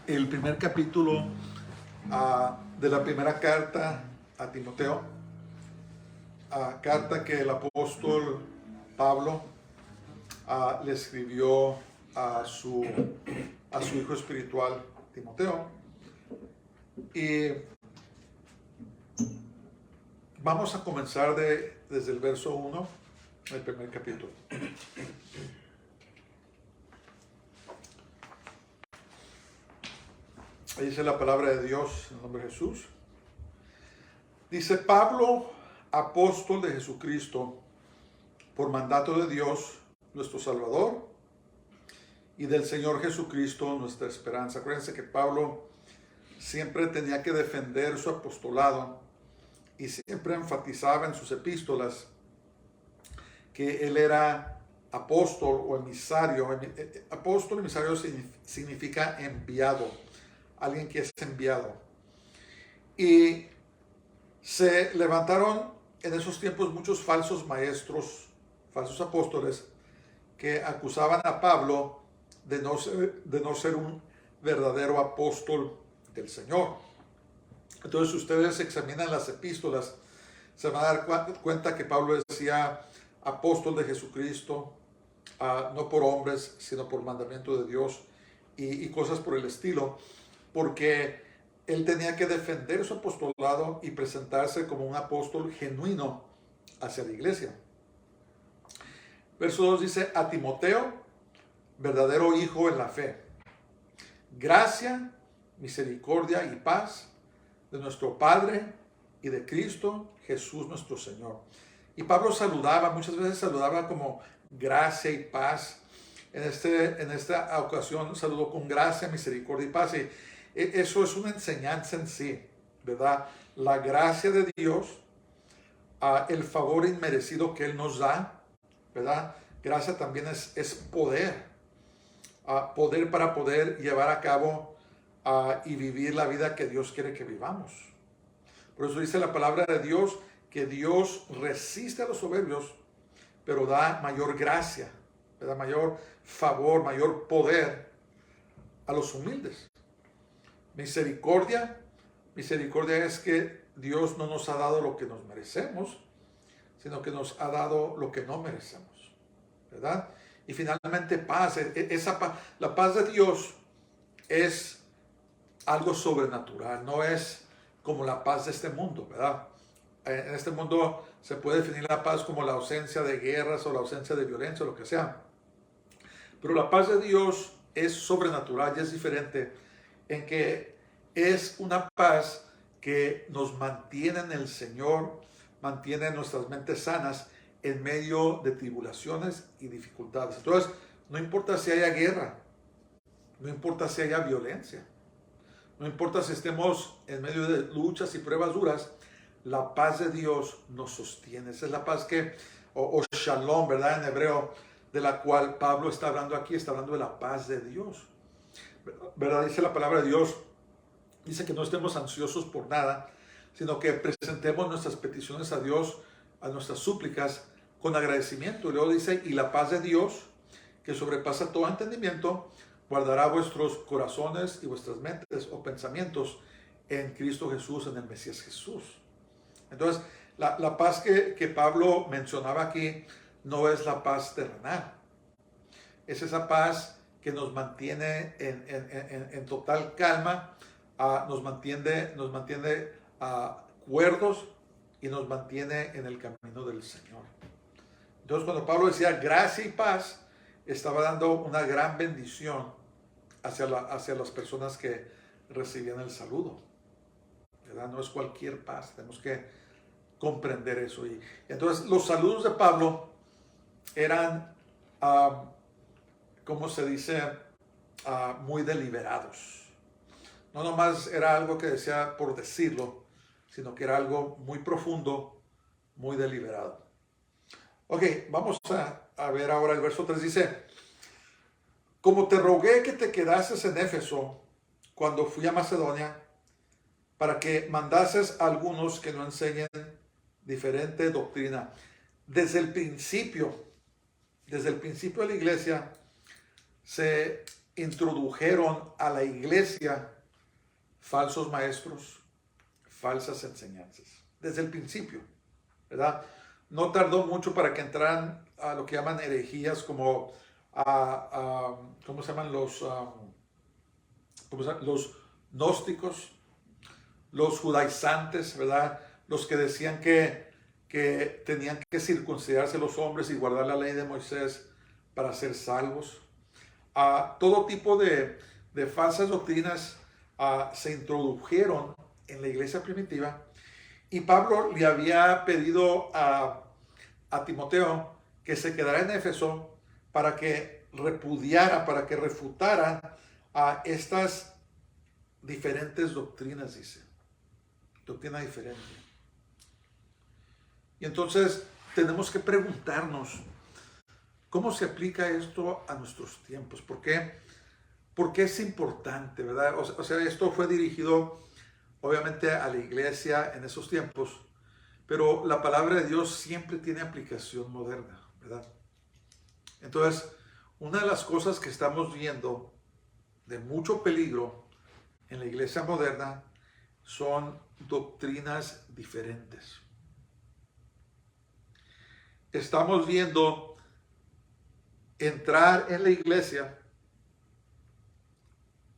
el primer capítulo de la primera carta a Timoteo, carta que el apóstol Pablo le escribió a su hijo espiritual Timoteo. Y vamos a comenzar desde el verso 1 del primer capítulo. Ahí dice la palabra de Dios en el nombre de Jesús. Dice: Pablo, apóstol de Jesucristo, por mandato de Dios, nuestro Salvador, y del Señor Jesucristo, nuestra esperanza. Acuérdense que Pablo siempre tenía que defender su apostolado y siempre enfatizaba en sus epístolas que él era apóstol o emisario. Apóstol, emisario significa enviado, alguien que es enviado. Y se levantaron en esos tiempos muchos falsos maestros, falsos apóstoles, que acusaban a Pablo de no ser un verdadero apóstol del Señor. Entonces, si ustedes examinan las epístolas, se van a dar cuenta que Pablo decía apóstol de Jesucristo, no por hombres, sino por mandamiento de Dios, y cosas por el estilo, porque él tenía que defender su apostolado y presentarse como un apóstol genuino hacia la iglesia. Verso 2 dice: a Timoteo, verdadero hijo en la fe, gracia, misericordia y paz de nuestro Padre y de Cristo Jesús nuestro Señor. Y Pablo saludaba, muchas veces saludaba como gracia y paz. En esta ocasión saludó con gracia, misericordia y paz. Y eso es una enseñanza en sí, ¿verdad? La gracia de Dios, el favor inmerecido que Él nos da, ¿verdad? Gracia también es poder. Poder para poder llevar a cabo y vivir la vida que Dios quiere que vivamos. Por eso dice la palabra de Dios que Dios resiste a los soberbios, pero da mayor gracia, ¿verdad? Mayor favor, mayor poder a los humildes. Misericordia es que Dios no nos ha dado lo que nos merecemos, sino que nos ha dado lo que no merecemos, ¿verdad? Y finalmente paz. La paz de Dios es algo sobrenatural, no es como la paz de este mundo, ¿verdad? En este mundo se puede definir la paz como la ausencia de guerras o la ausencia de violencia o lo que sea. Pero la paz de Dios es sobrenatural y es diferente, en que es una paz que nos mantiene en el Señor, mantiene nuestras mentes sanas en medio de tribulaciones y dificultades. Entonces, no importa si haya guerra, no importa si haya violencia, no importa si estemos en medio de luchas y pruebas duras, la paz de Dios nos sostiene. Esa es la paz o shalom, ¿verdad? En hebreo, de la cual Pablo está hablando aquí, está hablando de la paz de Dios, ¿verdad? Dice la palabra de Dios, dice que no estemos ansiosos por nada, sino que presentemos nuestras peticiones a Dios, a nuestras súplicas, con agradecimiento. Y luego dice: y la paz de Dios, que sobrepasa todo entendimiento, guardará vuestros corazones y vuestras mentes o pensamientos en Cristo Jesús, en el Mesías Jesús. Entonces, la paz que Pablo mencionaba aquí no es la paz terrenal. Es esa paz que nos mantiene en total calma, nos mantiene cuerdos y nos mantiene en el camino del Señor. Entonces, cuando Pablo decía gracia y paz, estaba dando una gran bendición hacia las personas que recibían el saludo, ¿verdad? No es cualquier paz, tenemos que comprender eso. Y entonces los saludos de Pablo eran, ¿cómo se dice? Muy deliberados. No nomás era algo que decía por decirlo, sino que era algo muy profundo, muy deliberado. Ok, vamos a ver ahora el verso 3. Dice: como te rogué que te quedases en Éfeso cuando fui a Macedonia, para que mandases a algunos que no enseñen diferente doctrina. Desde el principio de la iglesia se introdujeron a la iglesia falsos maestros, falsas enseñanzas, desde el principio, ¿verdad? No tardó mucho para que entraran a lo que llaman herejías, como ¿cómo se llaman? Los gnósticos, los judaizantes, ¿verdad? Los que decían que tenían que circuncidarse los hombres y guardar la ley de Moisés para ser salvos. Todo tipo de falsas doctrinas se introdujeron en la iglesia primitiva, y Pablo le había pedido a Timoteo que se quedara en Éfeso para que repudiara, para que refutara a estas diferentes doctrinas, dice. Doctrina diferente. Y entonces tenemos que preguntarnos, ¿cómo se aplica esto a nuestros tiempos? ¿Por qué? Porque es importante, ¿verdad? O sea, esto fue dirigido obviamente a la iglesia en esos tiempos, pero la palabra de Dios siempre tiene aplicación moderna, ¿verdad? Entonces, una de las cosas que estamos viendo de mucho peligro en la iglesia moderna son doctrinas diferentes. Estamos viendo entrar en la iglesia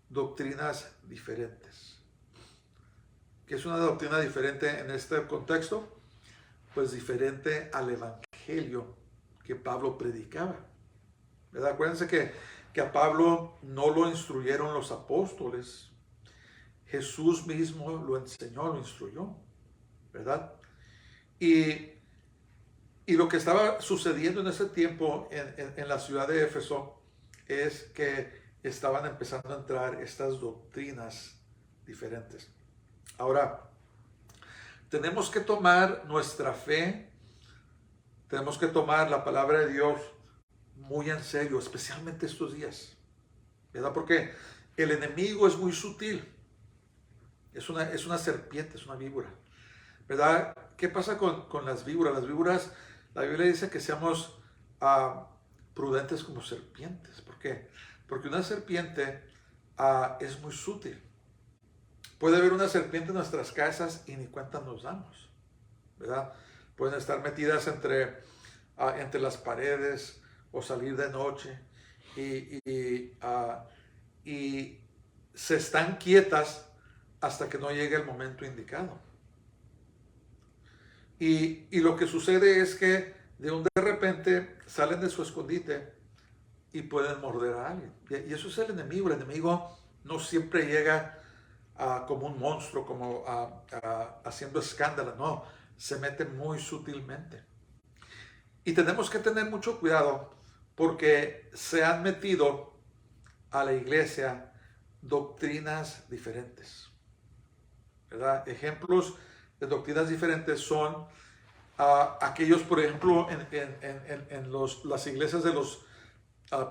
doctrinas diferentes. ¿Qué es una doctrina diferente en este contexto? Pues diferente al evangelio que Pablo predicaba, ¿verdad? Acuérdense que a Pablo no lo instruyeron los apóstoles. Jesús mismo lo enseñó, lo instruyó, ¿verdad? Y lo que estaba sucediendo en ese tiempo en la ciudad de Éfeso es que estaban empezando a entrar estas doctrinas diferentes. Ahora, tenemos que tomar nuestra fe, tenemos que tomar la palabra de Dios muy en serio, especialmente estos días, ¿verdad? Porque el enemigo es muy sutil, es una serpiente, es una víbora, ¿verdad? ¿Qué pasa con las víboras? Las víboras, la Biblia dice que seamos prudentes como serpientes. ¿Por qué? Porque una serpiente es muy sutil. Puede haber una serpiente en nuestras casas y ni cuenta nos damos, ¿verdad? Pueden estar metidas entre las paredes o salir de noche y se están quietas hasta que no llegue el momento indicado. Y lo que sucede es que de repente salen de su escondite y pueden morder a alguien. Y eso es el enemigo. El enemigo no siempre llega como un monstruo, como haciendo escándalo. No, se mete muy sutilmente. Y tenemos que tener mucho cuidado porque se han metido a la iglesia doctrinas diferentes, ¿verdad? Ejemplos de doctrinas diferentes son aquellos, por ejemplo, en las iglesias de los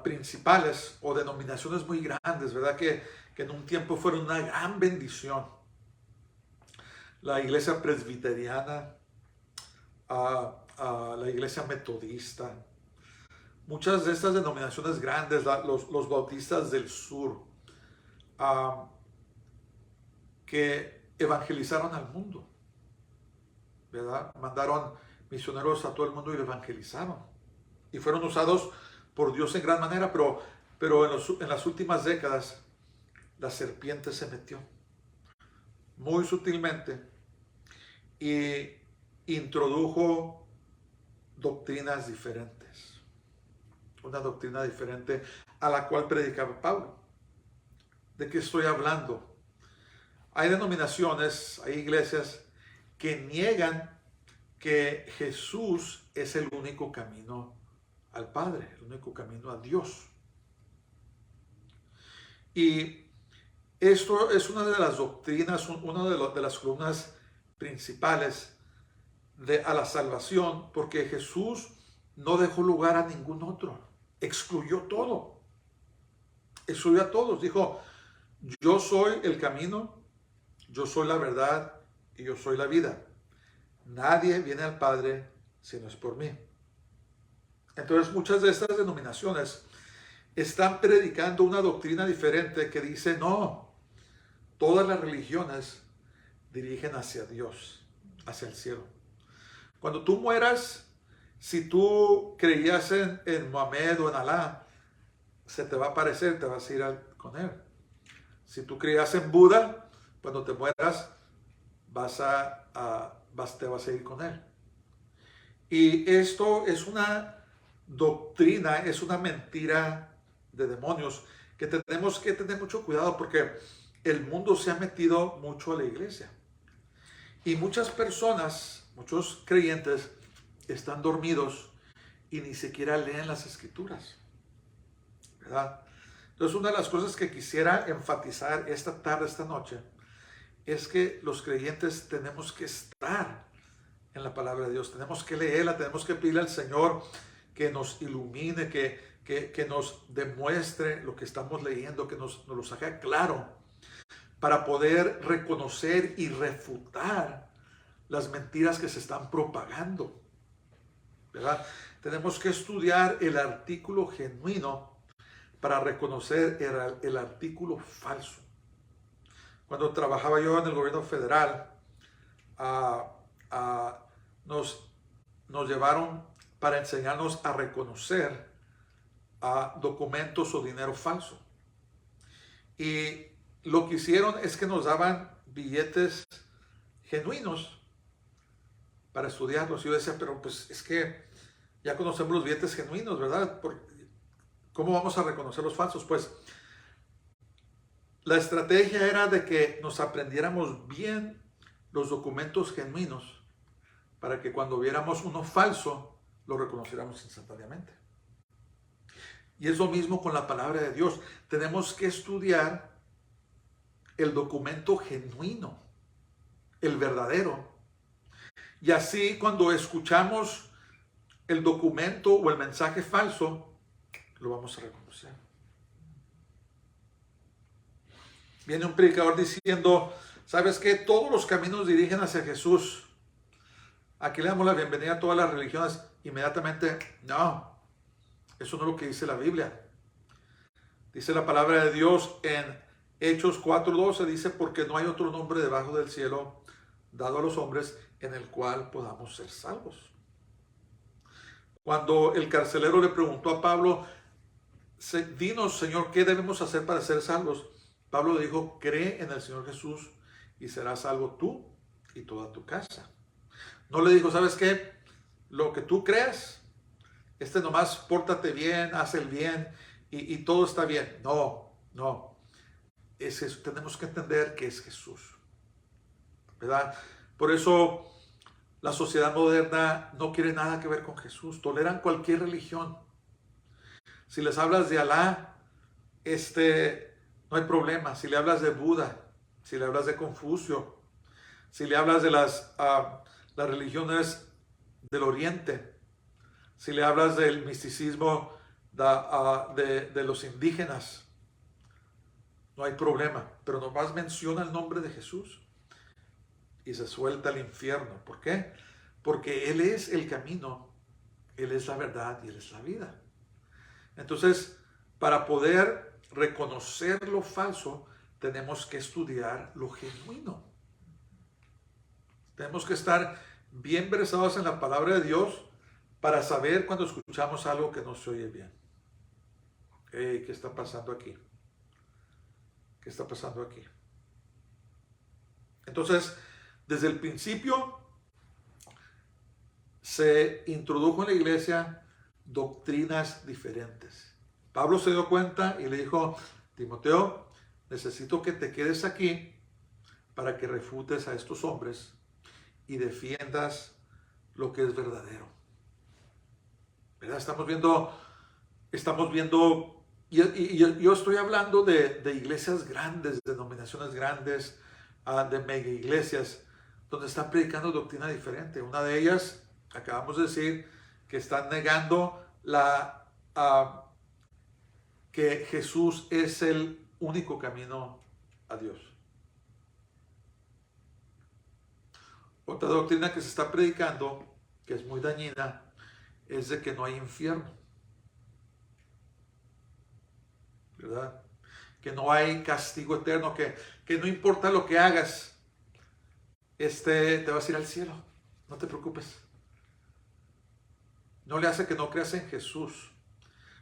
principales o denominaciones muy grandes, ¿verdad? Que en un tiempo fueron una gran bendición. La iglesia presbiteriana, la iglesia metodista, muchas de estas denominaciones grandes, los bautistas del sur, que evangelizaron al mundo, ¿verdad? Mandaron misioneros a todo el mundo y lo evangelizaron. Y fueron usados por Dios en gran manera, pero en las últimas décadas la serpiente se metió muy sutilmente y introdujo doctrinas diferentes. Una doctrina diferente a la cual predicaba Pablo. ¿De qué estoy hablando? Hay denominaciones, hay iglesias que niegan que Jesús es el único camino al Padre, el único camino a Dios. Y esto es una de las doctrinas, una de las columnas principales a la salvación, porque Jesús no dejó lugar a ningún otro, excluyó todo, excluyó a todos, dijo: yo soy el camino, yo soy la verdad y yo soy la vida. Nadie viene al Padre si no es por mí. Entonces muchas de estas denominaciones están predicando una doctrina diferente que dice, no, todas las religiones dirigen hacia Dios, hacia el cielo. Cuando tú mueras, si tú creías en Mohamed o en Alá, se te va a aparecer, te vas a ir con él. Si tú creías en Buda, cuando te mueras, te vas a ir con él. Y esto es una doctrina, es una mentira de demonios que tenemos que tener mucho cuidado, porque el mundo se ha metido mucho a la iglesia. Y muchas personas, muchos creyentes, están dormidos y ni siquiera leen las escrituras, ¿verdad? Entonces, una de las cosas que quisiera enfatizar esta tarde, esta noche, es que los creyentes tenemos que estar en la palabra de Dios, tenemos que leerla, tenemos que pedirle al Señor que nos ilumine, que nos demuestre lo que estamos leyendo, que nos lo haga claro, para poder reconocer y refutar las mentiras que se están propagando, ¿verdad? Tenemos que estudiar el artículo genuino para reconocer el artículo falso. Cuando trabajaba yo en el gobierno federal, nos llevaron para enseñarnos a reconocer documentos o dinero falso. Y lo que hicieron es que nos daban billetes genuinos para estudiarlos. Y yo decía, pero pues es que ya conocemos los billetes genuinos, ¿verdad? ¿Cómo vamos a reconocer los falsos? Pues la estrategia era de que nos aprendiéramos bien los documentos genuinos para que cuando viéramos uno falso, lo reconociéramos instantáneamente. Y es lo mismo con la palabra de Dios. Tenemos que estudiar el documento genuino, el verdadero. Y así cuando escuchamos el documento o el mensaje falso, lo vamos a reconocer. Viene un predicador diciendo, ¿sabes qué? Todos los caminos dirigen hacia Jesús. Aquí le damos la bienvenida a todas las religiones. Inmediatamente, no, eso no es lo que dice la Biblia. Dice la palabra de Dios en Hechos 4:12, dice, porque no hay otro nombre debajo del cielo dado a los hombres en el cual podamos ser salvos. Cuando el carcelero le preguntó a Pablo, dinos, Señor, ¿qué debemos hacer para ser salvos? Pablo le dijo, cree en el Señor Jesús y serás salvo tú y toda tu casa. No le dijo, ¿sabes qué? Lo que tú creas, nomás pórtate bien, haz el bien y todo está bien. No. Es eso. Tenemos que entender que es Jesús, ¿verdad? Por eso la sociedad moderna no quiere nada que ver con Jesús. Toleran cualquier religión. Si les hablas de Alá, no hay problema. Si le hablas de Buda, si le hablas de Confucio, si le hablas de las religiones del Oriente, si le hablas del misticismo de los indígenas, no hay problema. Pero nomás menciona el nombre de Jesús y se suelta al infierno. ¿Por qué? Porque Él es el camino, Él es la verdad y Él es la vida. Entonces, para poder reconocer lo falso, tenemos que estudiar lo genuino. Tenemos que estar bien versados en la palabra de Dios para saber cuando escuchamos algo que no se oye bien. ¿Qué está pasando aquí? ¿Qué está pasando aquí? Entonces, desde el principio se introdujo en la iglesia doctrinas diferentes. Pablo se dio cuenta y le dijo, Timoteo, necesito que te quedes aquí para que refutes a estos hombres y defiendas lo que es verdadero. ¿Verdad? Estamos viendo, y yo estoy hablando de iglesias grandes, denominaciones grandes, de mega iglesias, donde están predicando doctrina diferente. Una de ellas, acabamos de decir, que están negando que Jesús es el único camino a Dios. Otra doctrina que se está predicando, que es muy dañina, es de que no hay infierno. ¿verdad? Que no hay castigo eterno, que no importa lo que hagas, te vas a ir al cielo, no te preocupes. No le hace que no creas en Jesús.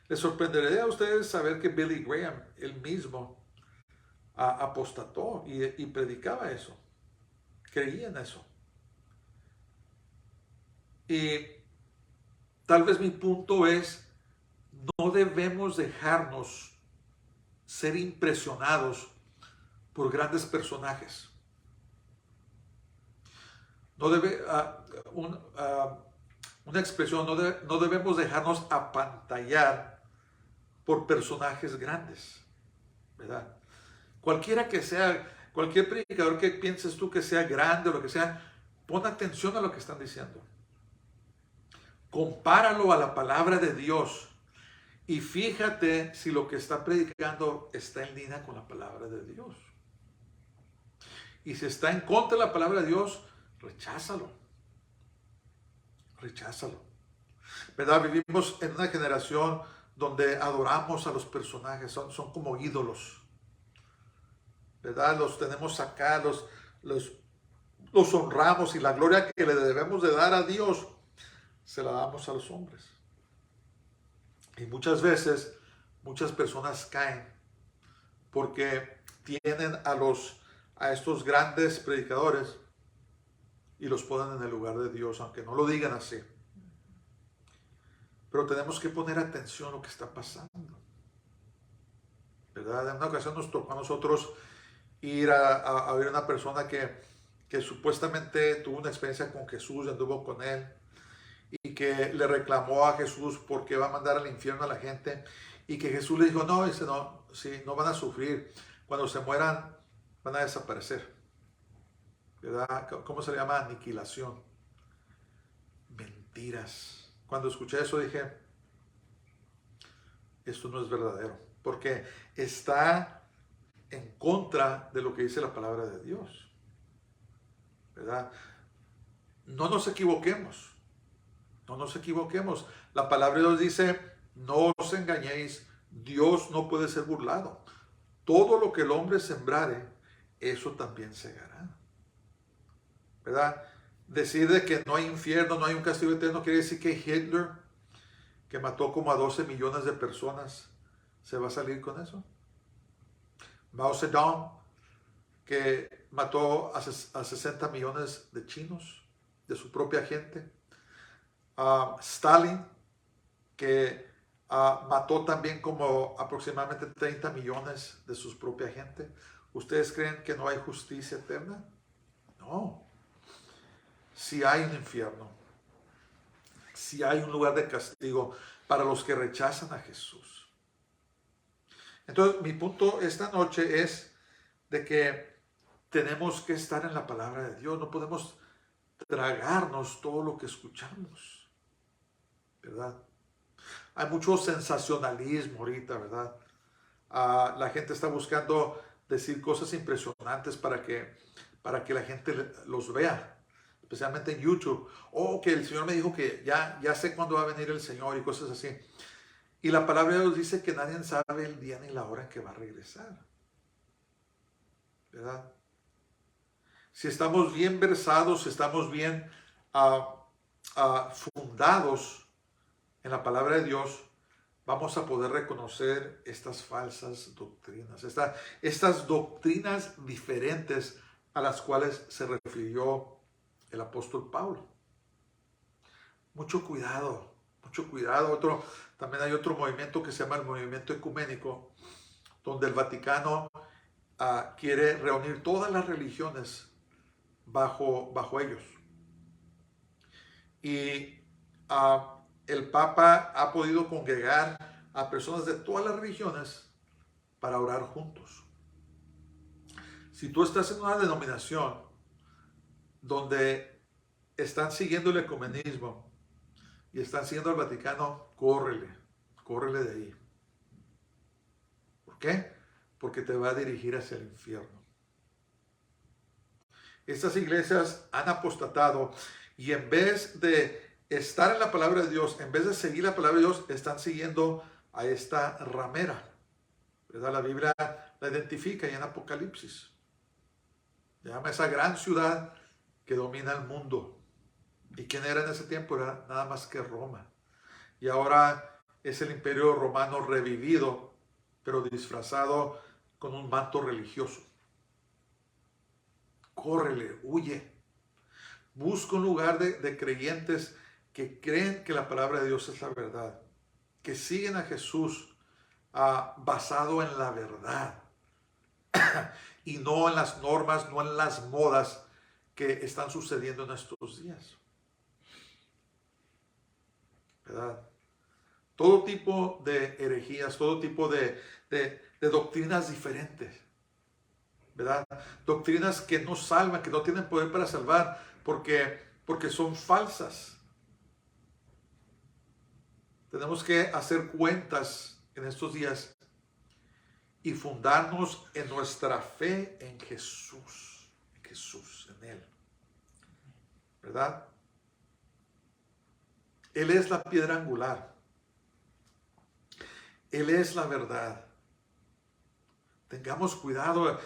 Les sorprendería a ustedes saber que Billy Graham, él mismo, apostató y predicaba eso, creía en eso. Y tal vez mi punto es, no debemos dejarnos ser impresionados por grandes personajes. No debe, una expresión, no debemos dejarnos apantallar por personajes grandes, ¿verdad? Cualquiera que sea, cualquier predicador que pienses tú que sea grande o lo que sea, pon atención a lo que están diciendo. Compáralo a la palabra de Dios y fíjate si lo que está predicando está en línea con la palabra de Dios. Y si está en contra de la palabra de Dios, recházalo. Recházalo. ¿Verdad? Vivimos en una generación donde adoramos a los personajes, son como ídolos. ¿Verdad? Los tenemos acá, los honramos y la gloria que le debemos de dar a Dios se la damos a los hombres. Y muchas veces, muchas personas caen porque tienen a estos grandes predicadores y los ponen en el lugar de Dios, aunque no lo digan así. Pero tenemos que poner atención a lo que está pasando. ¿Verdad? En una ocasión nos tocó a nosotros ir a ver a una persona que supuestamente tuvo una experiencia con Jesús, anduvo con él, y que le reclamó a Jesús porque va a mandar al infierno a la gente, y que Jesús le dijo, no, dice, no, sí, no van a sufrir, cuando se mueran van a desaparecer, ¿verdad? ¿Cómo se le llama? Aniquilación. Mentiras. Cuando escuché eso dije, esto no es verdadero, porque está en contra de lo que dice la palabra de Dios, ¿verdad? No nos equivoquemos. No nos equivoquemos. La palabra de Dios dice, no os engañéis, Dios no puede ser burlado. Todo lo que el hombre sembrare, eso también segará. ¿Verdad? Decir de que no hay infierno, no hay un castigo eterno, quiere decir que Hitler, que mató como a 12 millones de personas, ¿se va a salir con eso? Mao Zedong, que mató a 60 millones de chinos, de su propia gente. Stalin, que mató también como aproximadamente 30 millones de su propia gente. ¿Ustedes creen que no hay justicia eterna? No. Si hay un infierno, si hay un lugar de castigo para los que rechazan a Jesús. Entonces, mi punto esta noche es de que tenemos que estar en la palabra de Dios. No podemos tragarnos todo lo que escuchamos, ¿verdad? Hay mucho sensacionalismo ahorita, ¿verdad? La gente está buscando decir cosas impresionantes para que la gente los vea, especialmente en YouTube. Oh, que el Señor me dijo que ya sé cuándo va a venir el Señor y cosas así. Y la palabra de Dios dice que nadie sabe el día ni la hora en que va a regresar, ¿verdad? Si estamos bien versados, si estamos bien fundados en la palabra de Dios, vamos a poder reconocer estas falsas doctrinas, estas doctrinas diferentes a las cuales se refirió el apóstol Pablo. Mucho cuidado, mucho cuidado. También hay otro movimiento que se llama el movimiento ecuménico, donde el Vaticano quiere reunir todas las religiones bajo ellos. Y el Papa ha podido congregar a personas de todas las religiones para orar juntos. Si tú estás en una denominación donde están siguiendo el ecumenismo y están siguiendo al Vaticano, córrele de ahí. ¿Por qué? Porque te va a dirigir hacia el infierno. Estas iglesias han apostatado y en vez de estar en la palabra de Dios, en vez de seguir la palabra de Dios, están siguiendo a esta ramera. ¿verdad? La Biblia la identifica y en Apocalipsis. Llama a esa gran ciudad que domina el mundo. ¿Y quién era en ese tiempo? Era nada más que Roma. Y ahora es el imperio romano revivido, pero disfrazado con un manto religioso. Córrele, huye. Busca un lugar de creyentes que creen que la palabra de Dios es la verdad, que siguen a Jesús basado en la verdad y no en las normas, no en las modas que están sucediendo en estos días. ¿Verdad? Todo tipo de herejías, todo tipo de doctrinas diferentes, ¿verdad? Doctrinas que no salvan, que no tienen poder para salvar, porque son falsas. Tenemos que hacer cuentas en estos días y fundarnos en nuestra fe en Jesús, en Él, ¿verdad? Él es la piedra angular. Él es la verdad. Tengamos cuidado.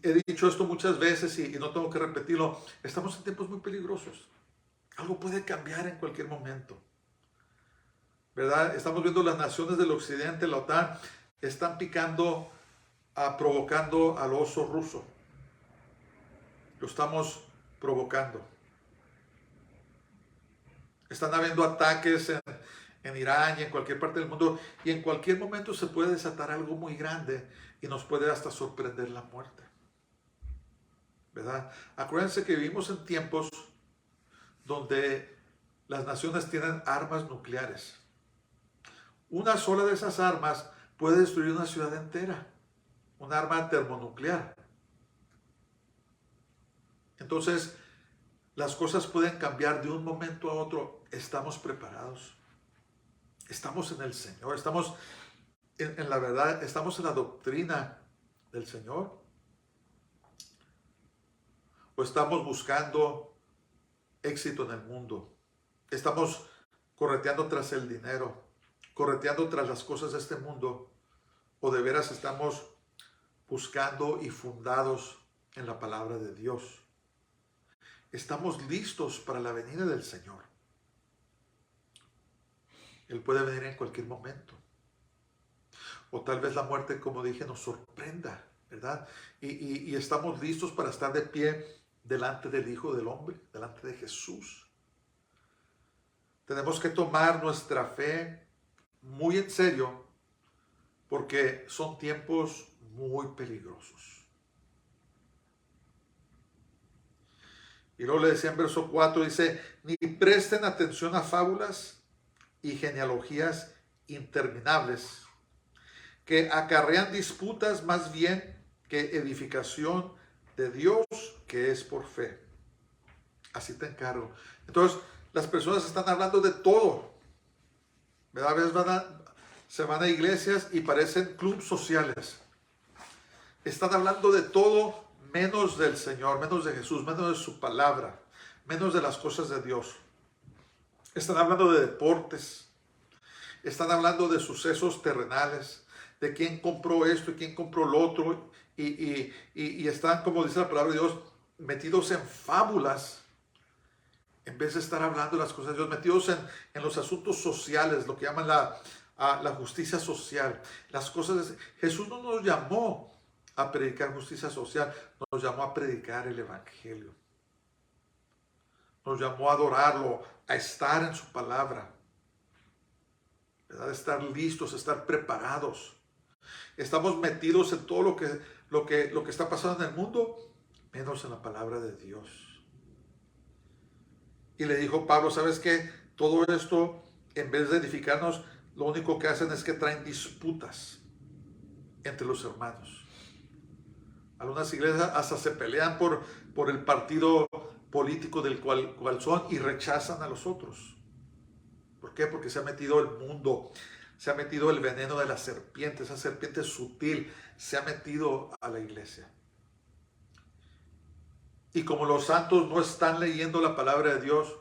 He dicho esto muchas veces y no tengo que repetirlo. Estamos en tiempos muy peligrosos. Algo puede cambiar en cualquier momento, ¿verdad? Estamos viendo las naciones del occidente, la OTAN, están picando, provocando al oso ruso. Lo estamos provocando. Están habiendo ataques en Irán y en cualquier parte del mundo, y en cualquier momento se puede desatar algo muy grande y nos puede hasta sorprender la muerte, ¿verdad? Acuérdense que vivimos en tiempos donde las naciones tienen armas nucleares. Una sola de esas armas puede destruir una ciudad entera, un arma termonuclear. Entonces, las cosas pueden cambiar de un momento a otro. Estamos preparados. Estamos en el Señor. Estamos en la verdad. Estamos en la doctrina del Señor. O estamos buscando éxito en el mundo. Estamos correteando tras el dinero, correteando tras las cosas de este mundo. O de veras estamos buscando y fundados en la palabra de Dios. Estamos listos para la venida del Señor. Él puede venir en cualquier momento. O tal vez la muerte, como dije, nos sorprenda, ¿verdad? Y estamos listos para estar de pie delante del Hijo del Hombre, delante de Jesús. Tenemos que tomar nuestra fe muy en serio, porque son tiempos muy peligrosos. Y luego le decía en verso 4, dice, ni presten atención a fábulas y genealogías interminables, que acarrean disputas más bien que edificación de Dios, que es por fe. Así te encargo. Entonces, las personas están hablando de todo, ¿verdad? A veces se van a iglesias y parecen clubes sociales. Están hablando de todo menos del Señor, menos de Jesús, menos de su palabra, menos de las cosas de Dios. Están hablando de deportes, están hablando de sucesos terrenales, de quién compró esto y quién compró lo otro, y están, como dice la palabra de Dios, metidos en fábulas, en vez de estar hablando de las cosas de Dios, metidos en los asuntos sociales, lo que llaman la justicia social. Las cosas Jesús no nos llamó a predicar justicia social, nos llamó a predicar el Evangelio. Nos llamó a adorarlo, a estar en su palabra, ¿verdad? A estar listos, a estar preparados. Estamos metidos en todo lo que está pasando en el mundo, menos en la palabra de Dios. Y le dijo Pablo, ¿sabes qué? Todo esto, en vez de edificarnos, lo único que hacen es que traen disputas entre los hermanos. Algunas iglesias hasta se pelean por el partido político del cual son y rechazan a los otros. ¿Por qué? Porque se ha metido el mundo, se ha metido el veneno de la serpiente, esa serpiente sutil se ha metido a la iglesia. Y como los santos no están leyendo la palabra de Dios,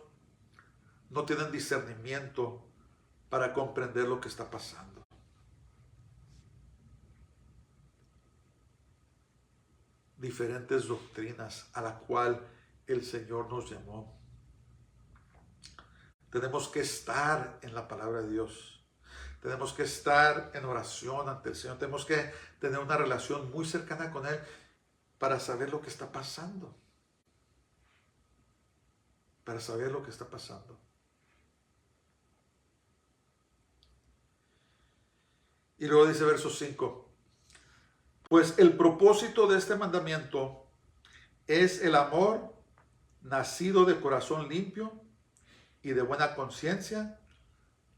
no tienen discernimiento para comprender lo que está pasando. diferentes doctrinas a la cual el Señor nos llamó. Tenemos que estar en la palabra de Dios. Tenemos que estar en oración ante el Señor. Tenemos que tener una relación muy cercana con Él para saber lo que está pasando. Para saber lo que está pasando. Y luego dice verso 5. Pues el propósito de este mandamiento es el amor nacido de corazón limpio y de buena conciencia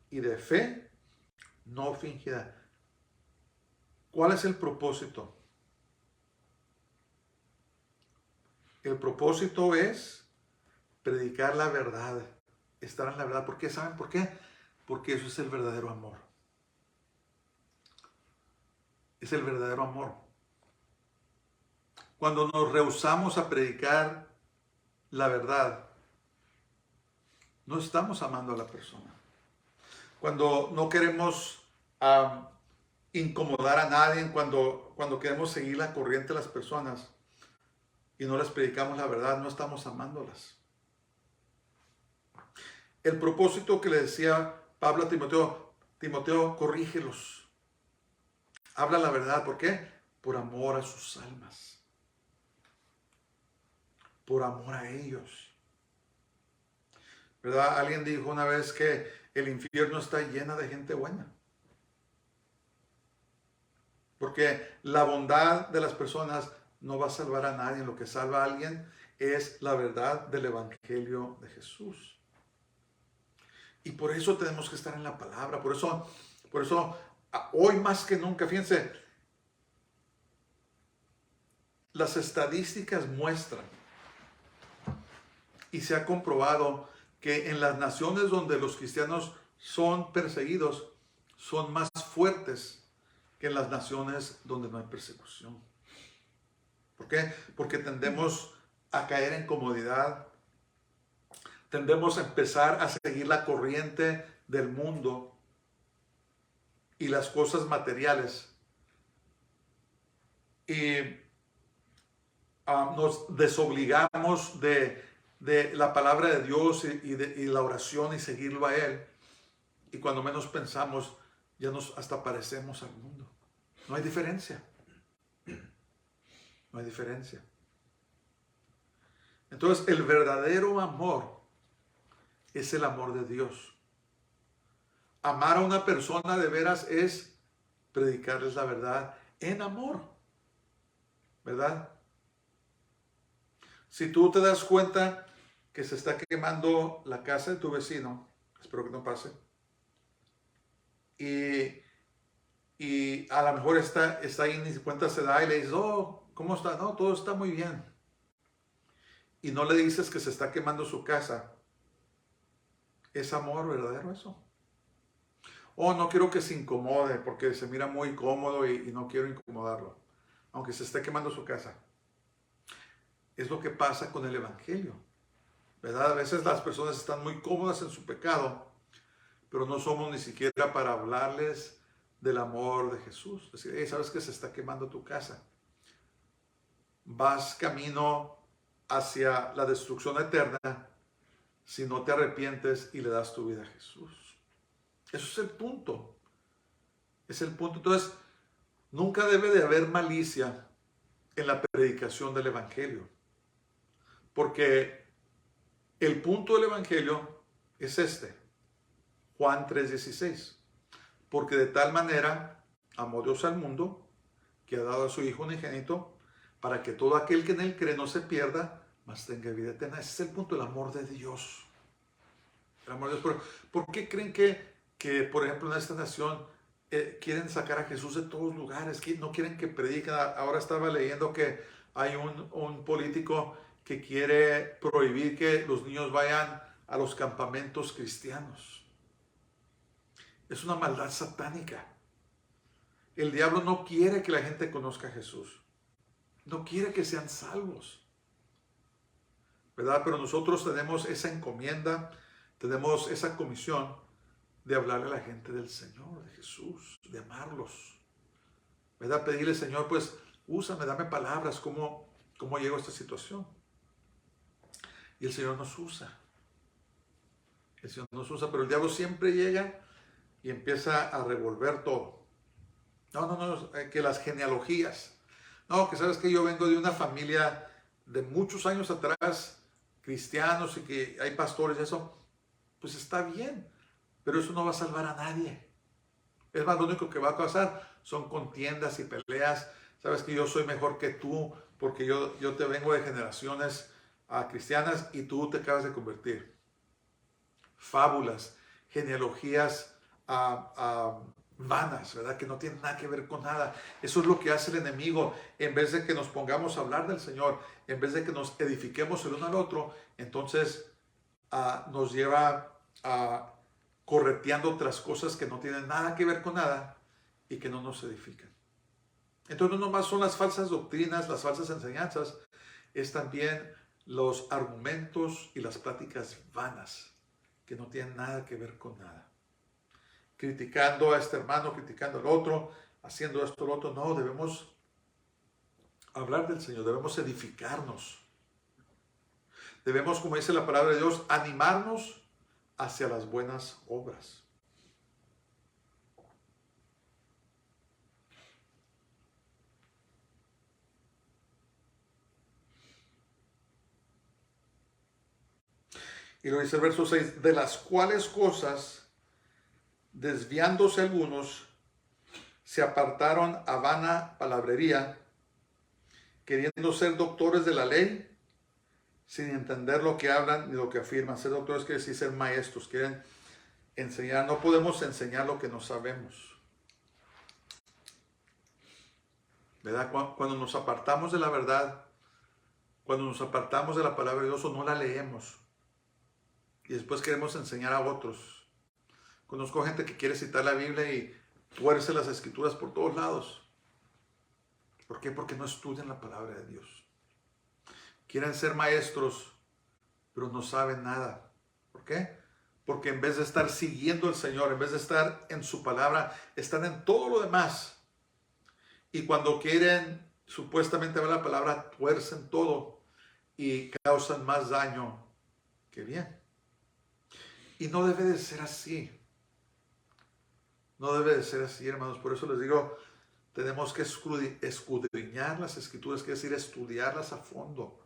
y de fe no fingida. ¿Cuál es el propósito? El propósito es predicar la verdad, estar en la verdad. ¿Por qué? ¿Saben por qué? Porque eso es el verdadero amor. Es el verdadero amor. Cuando nos rehusamos a predicar la verdad, no estamos amando a la persona. Cuando no queremos incomodar a nadie, cuando queremos seguir la corriente de las personas y no les predicamos la verdad, no estamos amándolas. El propósito que le decía Pablo a Timoteo, Timoteo, corrígelos. Habla la verdad. ¿Por qué? Por amor a sus almas. Por amor a ellos. ¿Verdad? Alguien dijo una vez que el infierno está lleno de gente buena. Porque la bondad de las personas no va a salvar a nadie. Lo que salva a alguien es la verdad del Evangelio de Jesús. Y por eso tenemos que estar en la palabra. Por eso hoy más que nunca, fíjense, las estadísticas muestran y se ha comprobado que en las naciones donde los cristianos son perseguidos, son más fuertes que en las naciones donde no hay persecución. ¿Por qué? Porque tendemos a caer en comodidad, tendemos a empezar a seguir la corriente del mundo y las cosas materiales. Y nos desobligamos de la palabra de Dios y la oración y seguirlo a Él. Y cuando menos pensamos, ya nos hasta parecemos al mundo. No hay diferencia. No hay diferencia. Entonces, el verdadero amor es el amor de Dios. Amar a una persona de veras es predicarles la verdad en amor. ¿Verdad? Si tú te das cuenta que se está quemando la casa de tu vecino, espero que no pase, y a lo mejor está ahí, ni cuenta se da, y le dices, oh, ¿cómo está? No, todo está muy bien. Y no le dices que se está quemando su casa. ¿Es amor verdadero eso? Oh, no quiero que se incomode porque se mira muy cómodo y no quiero incomodarlo, aunque se esté quemando su casa. Es lo que pasa con el Evangelio, ¿verdad? A veces las personas están muy cómodas en su pecado, pero no somos ni siquiera para hablarles del amor de Jesús. Es decir, hey, ¿sabes que se está quemando tu casa? Vas camino hacia la destrucción eterna si no te arrepientes y le das tu vida a Jesús. Eso es el punto. Es el punto. Entonces, nunca debe de haber malicia en la predicación del Evangelio. Porque el punto del Evangelio es este. Juan 3:16. Porque de tal manera amó Dios al mundo que ha dado a su Hijo unigénito para que todo aquel que en él cree no se pierda, mas tenga vida eterna. Ese es el punto, el amor de Dios. El amor de Dios. ¿Por qué creen que, por ejemplo, en esta nación quieren sacar a Jesús de todos lugares? Que no quieren que prediquen. Ahora estaba leyendo que hay un político que quiere prohibir que los niños vayan a los campamentos cristianos. Es una maldad satánica. El diablo no quiere que la gente conozca a Jesús. No quiere que sean salvos. ¿Verdad? Pero nosotros tenemos esa encomienda, tenemos esa comisión de hablarle a la gente del Señor, de Jesús, de amarlos. ¿Verdad? Pedirle, Señor, pues úsame, dame palabras, cómo ¿Cómo llego a esta situación? Y el Señor nos usa. El Señor nos usa, pero el diablo siempre llega y empieza a revolver todo. No, que las genealogías. No, que sabes que yo vengo de una familia de muchos años atrás, cristianos, y que hay pastores y eso. Pues está bien, pero eso no va a salvar a nadie. Es más, lo único que va a pasar son contiendas y peleas. Sabes que yo soy mejor que tú porque yo te vengo de generaciones cristianas y tú te acabas de convertir. Fábulas, genealogías vanas, ¿verdad? Que no tienen nada que ver con nada. Eso es lo que hace el enemigo. En vez de que nos pongamos a hablar del Señor, en vez de que nos edifiquemos el uno al otro, entonces nos lleva correteando otras cosas que no tienen nada que ver con nada y que no nos edifican. Entonces no nomás son las falsas doctrinas, las falsas enseñanzas, es también los argumentos y las pláticas vanas que no tienen nada que ver con nada. Criticando a este hermano, criticando al otro, haciendo esto, lo otro. No, debemos hablar del Señor, debemos edificarnos. Debemos, como dice la palabra de Dios, animarnos hacia las buenas obras. Y lo dice el verso 6, de las cuales cosas, desviándose algunos, se apartaron a vana palabrería, queriendo ser doctores de la ley, sin entender lo que hablan ni lo que afirman. Ser doctores quiere decir ser maestros, quieren enseñar. No podemos enseñar lo que no sabemos. ¿Verdad? Cuando nos apartamos de la verdad, cuando nos apartamos de la palabra de Dios o no la leemos, y después queremos enseñar a otros. Conozco gente que quiere citar la Biblia y tuerce las escrituras por todos lados. ¿Por qué? Porque no estudian la palabra de Dios. Quieren ser maestros, pero no saben nada. ¿Por qué? Porque en vez de estar siguiendo al Señor, en vez de estar en su palabra, están en todo lo demás. Y cuando quieren supuestamente ver la palabra, tuercen todo y causan más daño que bien. Y no debe de ser así. No debe de ser así, hermanos. Por eso les digo, tenemos que escudriñar las escrituras, quiere decir estudiarlas a fondo.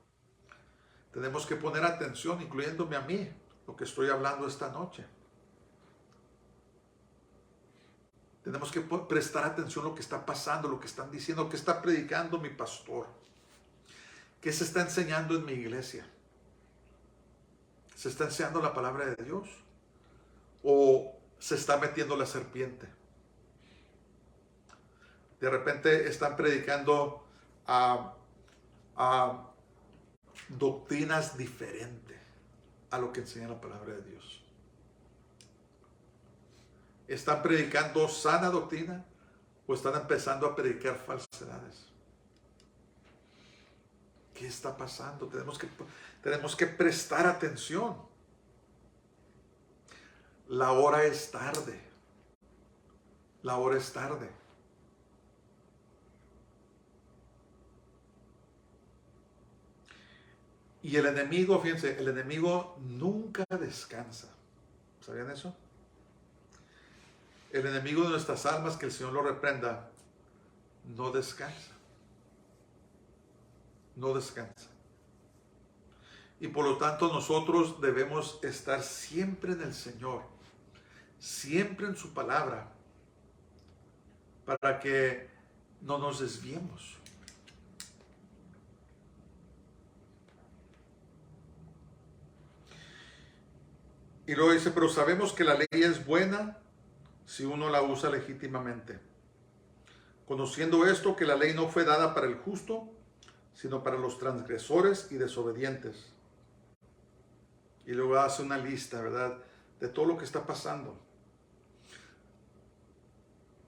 Tenemos que poner atención, incluyéndome a mí, lo que estoy hablando esta noche. Tenemos que prestar atención a lo que está pasando, lo que están diciendo, lo que está predicando mi pastor. ¿Qué se está enseñando en mi iglesia? ¿Se está enseñando la palabra de Dios? ¿O se está metiendo la serpiente? De repente están predicando doctrinas diferentes a lo que enseña la palabra de Dios. ¿Están predicando sana doctrina o están empezando a predicar falsedades? ¿Qué está pasando? Tenemos que prestar atención. La hora es tarde. La hora es tarde. Y el enemigo, fíjense, el enemigo nunca descansa. ¿Sabían eso? El enemigo de nuestras almas, que el Señor lo reprenda, no descansa. No descansa. Y por lo tanto nosotros debemos estar siempre en el Señor, siempre en su palabra, para que no nos desviemos. Y luego dice, pero sabemos que la ley es buena si uno la usa legítimamente. Conociendo esto, que la ley no fue dada para el justo, sino para los transgresores y desobedientes. Y luego hace una lista, ¿verdad?, de todo lo que está pasando.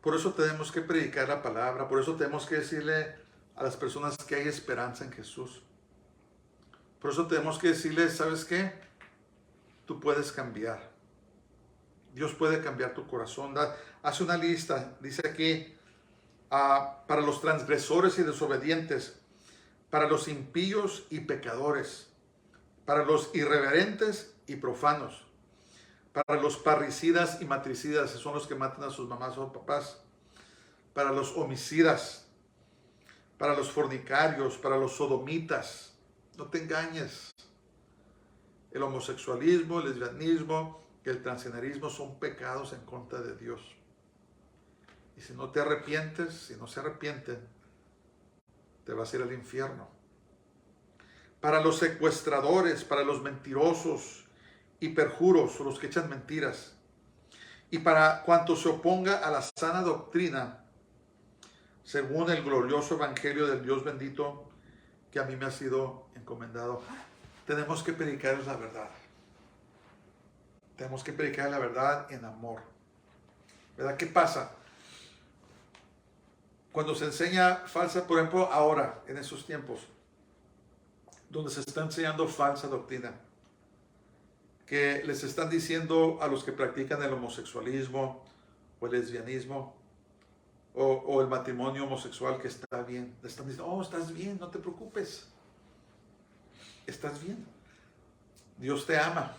Por eso tenemos que predicar la palabra, por eso tenemos que decirle a las personas que hay esperanza en Jesús. Por eso tenemos que decirles, ¿sabes qué? Tú puedes cambiar. Dios puede cambiar tu corazón. Hace una lista, dice aquí, para los transgresores y desobedientes, para los impíos y pecadores, para los irreverentes y profanos, para los parricidas y matricidas, que son los que matan a sus mamás o papás, para los homicidas, para los fornicarios, para los sodomitas. No te engañes. El homosexualismo, el lesbianismo, el transgenerismo son pecados en contra de Dios. Y si no te arrepientes, si no se arrepienten, te vas a ir al infierno. Para los secuestradores, para los mentirosos y perjuros, o los que echan mentiras, y para cuanto se oponga a la sana doctrina, según el glorioso evangelio del Dios bendito que a mí me ha sido encomendado. Tenemos que predicar la verdad. Tenemos que predicar la verdad en amor. ¿Verdad? ¿Qué pasa? Cuando se enseña falsa, por ejemplo, ahora, en esos tiempos, donde se está enseñando falsa doctrina, que les están diciendo a los que practican el homosexualismo o el lesbianismo o el matrimonio homosexual que está bien. Le están diciendo, oh, estás bien, no te preocupes. Estás bien. Dios te ama.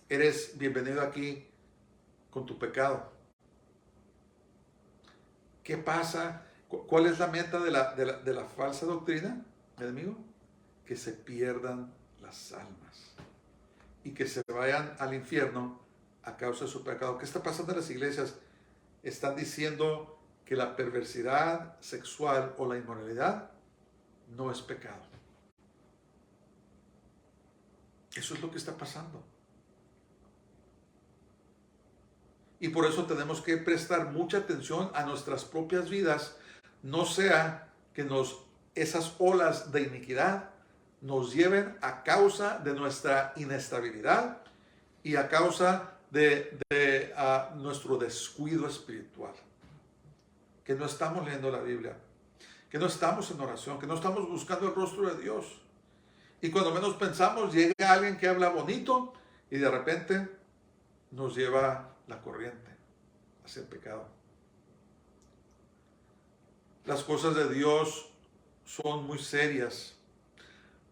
Eres bienvenido aquí con tu pecado. ¿Qué pasa? ¿Cuál es la meta de la falsa doctrina, mi amigo? Que se pierdan las almas y que se vayan al infierno a causa de su pecado. ¿Qué está pasando en las iglesias? Están diciendo que la perversidad sexual o la inmoralidad no es pecado. Eso es lo que está pasando. Y por eso tenemos que prestar mucha atención a nuestras propias vidas, no sea que esas olas de iniquidad nos lleven a causa de nuestra inestabilidad y a causa de nuestro descuido espiritual. Que no estamos leyendo la Biblia, que no estamos en oración, que no estamos buscando el rostro de Dios. Y cuando menos pensamos, llega alguien que habla bonito y de repente nos lleva la corriente hacia el pecado. Las cosas de Dios son muy serias.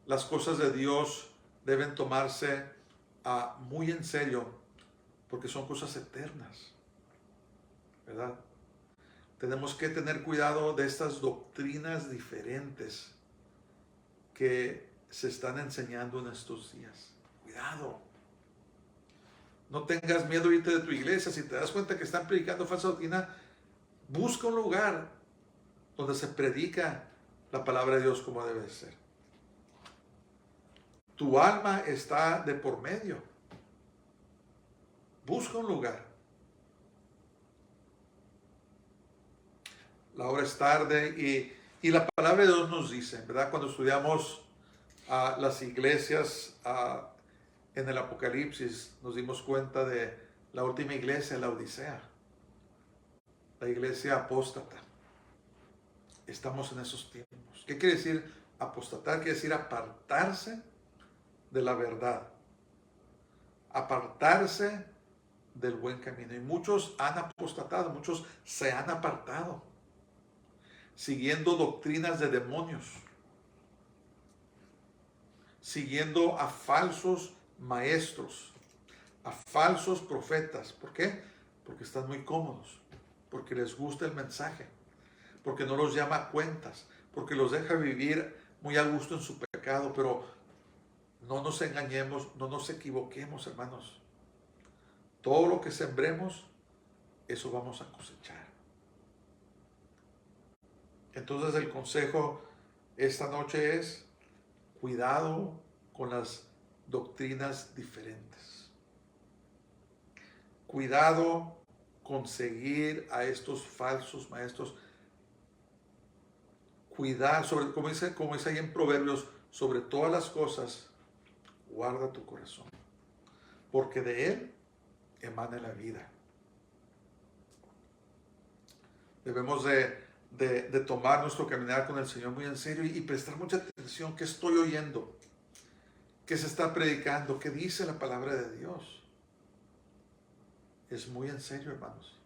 Las cosas de Dios deben tomarse muy en serio porque son cosas eternas, ¿verdad? Tenemos que tener cuidado de estas doctrinas diferentes que se están enseñando en estos días. Cuidado. No tengas miedo de irte de tu iglesia. Si te das cuenta que están predicando falsa doctrina, busca un lugar donde se predica la palabra de Dios como debe ser. Tu alma está de por medio. Busca un lugar. La hora es tarde y la palabra de Dios nos dice, ¿verdad? Cuando estudiamos las iglesias en el Apocalipsis, nos dimos cuenta de la última iglesia, la Odisea, la iglesia apóstata. Estamos en esos tiempos. ¿Qué quiere decir apostatar? Quiere decir apartarse de la verdad, apartarse del buen camino. Y muchos han apostatado, muchos se han apartado, siguiendo doctrinas de demonios, siguiendo a falsos maestros, a falsos profetas. ¿Por qué? Porque están muy cómodos, porque les gusta el mensaje, porque no los llama a cuentas, porque los deja vivir muy a gusto en su pecado. Pero no nos engañemos, no nos equivoquemos, hermanos. Todo lo que sembremos, eso vamos a cosechar. Entonces el consejo esta noche es: cuidado con las doctrinas diferentes. Cuidado con seguir a estos falsos maestros. Cuidar, como dice ahí en Proverbios, sobre todas las cosas, guarda tu corazón, porque de él emana la vida. Debemos de tomar nuestro caminar con el Señor muy en serio y prestar mucha atención. ¿Qué estoy oyendo? ¿Qué se está predicando? ¿Qué dice la palabra de Dios? Es muy en serio, hermanos.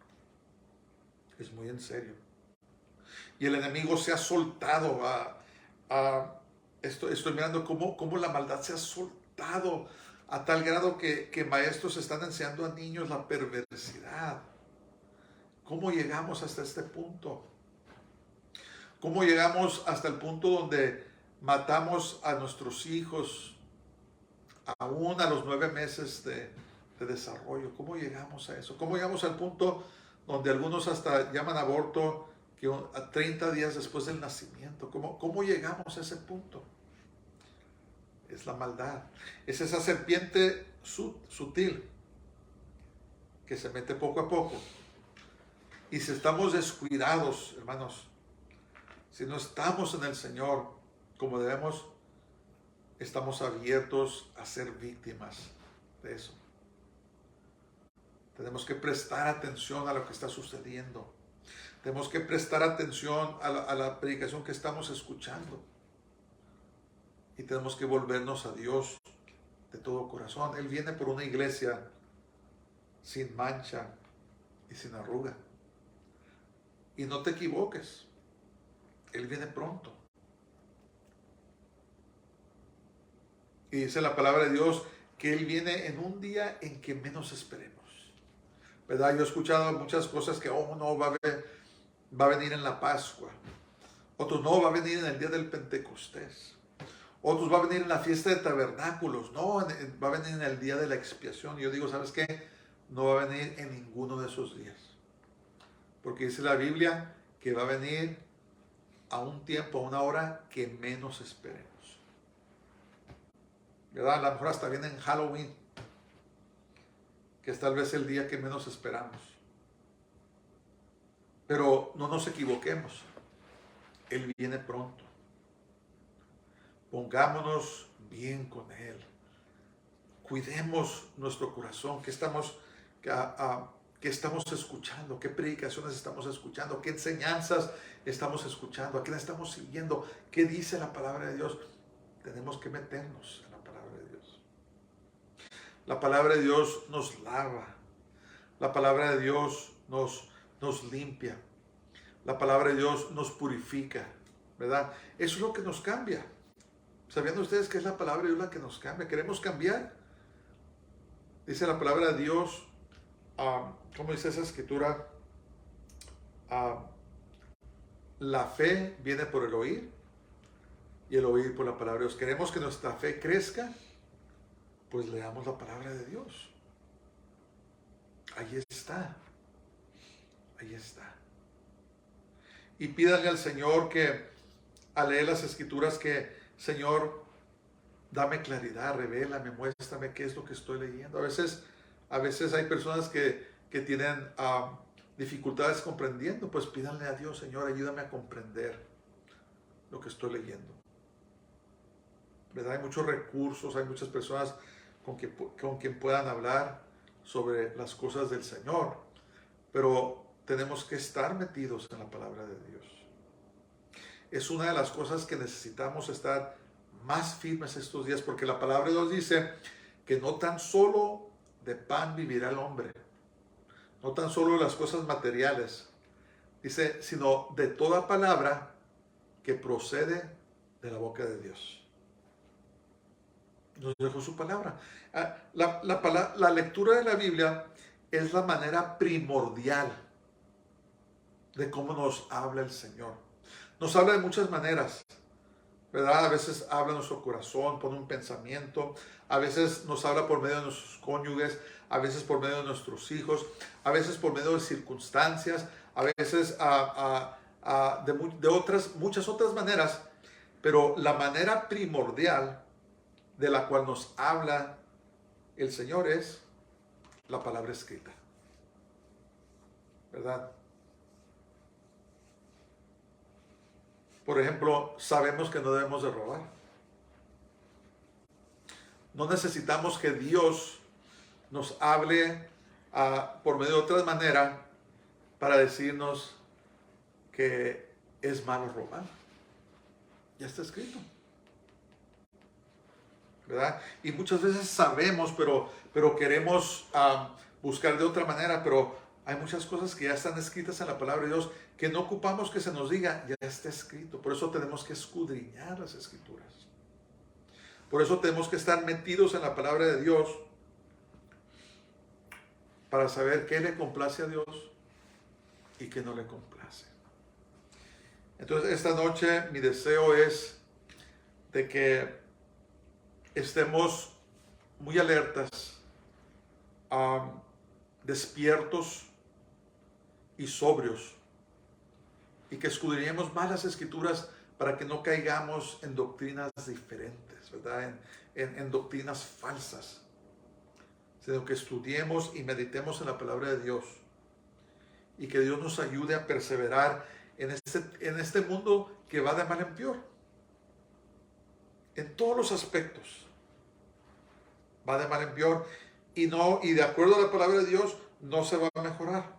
Es muy en serio. Y el enemigo se ha soltado ah, estoy mirando cómo la maldad se ha soltado a tal grado que maestros están enseñando a niños la perversidad. ¿Cómo llegamos hasta este punto? ¿Cómo llegamos hasta el punto donde matamos a nuestros hijos aún a los 9 meses de desarrollo? ¿Cómo llegamos a eso? ¿Cómo llegamos al punto donde algunos hasta llaman aborto a 30 días después del nacimiento? ¿Cómo llegamos a ese punto? Es la maldad. Es esa serpiente sutil que se mete poco a poco. Y si estamos descuidados, hermanos, si no estamos en el Señor como debemos, estamos abiertos a ser víctimas de eso. Tenemos que prestar atención a lo que está sucediendo. Tenemos que prestar atención a la predicación que estamos escuchando. Y tenemos que volvernos a Dios de todo corazón. Él viene por una iglesia sin mancha y sin arruga. Y no te equivoques. Él viene pronto. Y dice la palabra de Dios que Él viene en un día en que menos esperemos. ¿Verdad? Yo he escuchado muchas cosas que, no, va a venir en la Pascua. Otros, no, va a venir en el día del Pentecostés. Otros, va a venir en la fiesta de tabernáculos. No, va a venir en el día de la expiación. Y yo digo, ¿sabes qué? No va a venir en ninguno de esos días. Porque dice la Biblia que va a venir a un tiempo, a una hora que menos esperemos. ¿Verdad? A lo mejor hasta viene en Halloween, que es tal vez el día que menos esperamos. Pero no nos equivoquemos. Él viene pronto. Pongámonos bien con Él. Cuidemos nuestro corazón. ¿Qué estamos escuchando? ¿Qué predicaciones estamos escuchando? ¿Qué enseñanzas estamos escuchando? ¿A quién estamos siguiendo? ¿Qué dice la palabra de Dios? Tenemos que meternos en la palabra de Dios. La palabra de Dios nos lava. La palabra de Dios nos limpia. La palabra de Dios nos purifica, ¿verdad? Eso es lo que nos cambia. ¿Sabían ustedes que es la palabra de Dios la que nos cambia? ¿Queremos cambiar? Dice la palabra de Dios, ¿cómo dice esa escritura? La fe viene por el oír y el oír por la palabra de Dios. ¿Queremos que nuestra fe crezca? Pues leamos la palabra de Dios. Ahí está. Ahí está. Y pídanle al Señor que al leer las escrituras que, Señor, dame claridad, revélame, muéstrame qué es lo que estoy leyendo. A veces hay personas que tienen dificultades comprendiendo, pues pídanle a Dios, Señor, ayúdame a comprender lo que estoy leyendo. ¿Verdad? Hay muchos recursos, hay muchas personas con quien puedan hablar sobre las cosas del Señor, pero tenemos que estar metidos en la palabra de Dios. Es una de las cosas que necesitamos estar más firmes estos días, porque la palabra de Dios dice que no tan solo de pan vivirá el hombre, no tan solo de las cosas materiales, dice, sino de toda palabra que procede de la boca de Dios. Nos dejó su palabra. La lectura de la Biblia es la manera primordial de cómo nos habla el Señor. Nos habla de muchas maneras, ¿verdad? A veces habla nuestro corazón, pone un pensamiento, a veces nos habla por medio de nuestros cónyuges, a veces por medio de nuestros hijos, a veces por medio de circunstancias, a veces de muchas otras maneras, pero la manera primordial de la cual nos habla el Señor es la palabra escrita, ¿verdad? Por ejemplo, sabemos que no debemos de robar. No necesitamos que Dios nos hable por medio de otra manera para decirnos que es malo robar. Ya está escrito, ¿verdad? Y muchas veces sabemos, pero queremos buscar de otra manera, pero Hay muchas cosas que ya están escritas en la palabra de Dios que no ocupamos que se nos diga, ya está escrito. Por eso tenemos que escudriñar las escrituras. Por eso tenemos que estar metidos en la palabra de Dios para saber qué le complace a Dios y qué no le complace. Entonces, esta noche mi deseo es de que estemos muy alertas, despiertos y sobrios, y que escudriñemos más las escrituras para que no caigamos en doctrinas diferentes, ¿verdad? En doctrinas falsas, sino que estudiemos y meditemos en la palabra de Dios, y que Dios nos ayude a perseverar en este mundo que va de mal en peor, en todos los aspectos. Va de mal en peor, y de acuerdo a la palabra de Dios no se va a mejorar.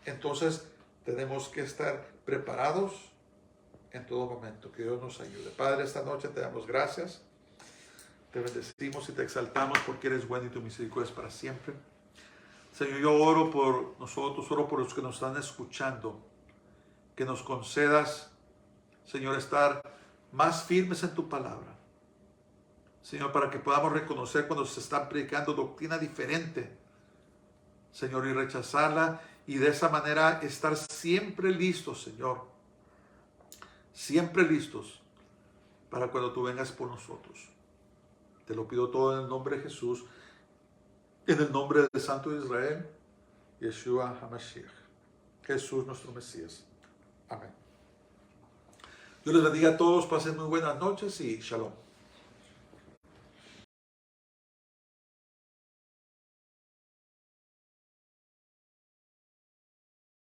Entonces tenemos que estar preparados en todo momento. Que Dios nos ayude. Padre, esta noche te damos gracias, te bendecimos y te exaltamos porque eres bueno y tu misericordia es para siempre. Señor, yo oro por nosotros, oro por los que nos están escuchando, que nos concedas, Señor, estar más firmes en tu palabra, Señor, para que podamos reconocer cuando se está predicando doctrina diferente, Señor, y rechazarla, y de esa manera estar siempre listos, Señor, siempre listos para cuando tú vengas por nosotros. Te lo pido todo en el nombre de Jesús, en el nombre del Santo de Israel, Yeshua HaMashiach, Jesús nuestro Mesías. Amén. Dios les bendiga a todos, pasen muy buenas noches y shalom.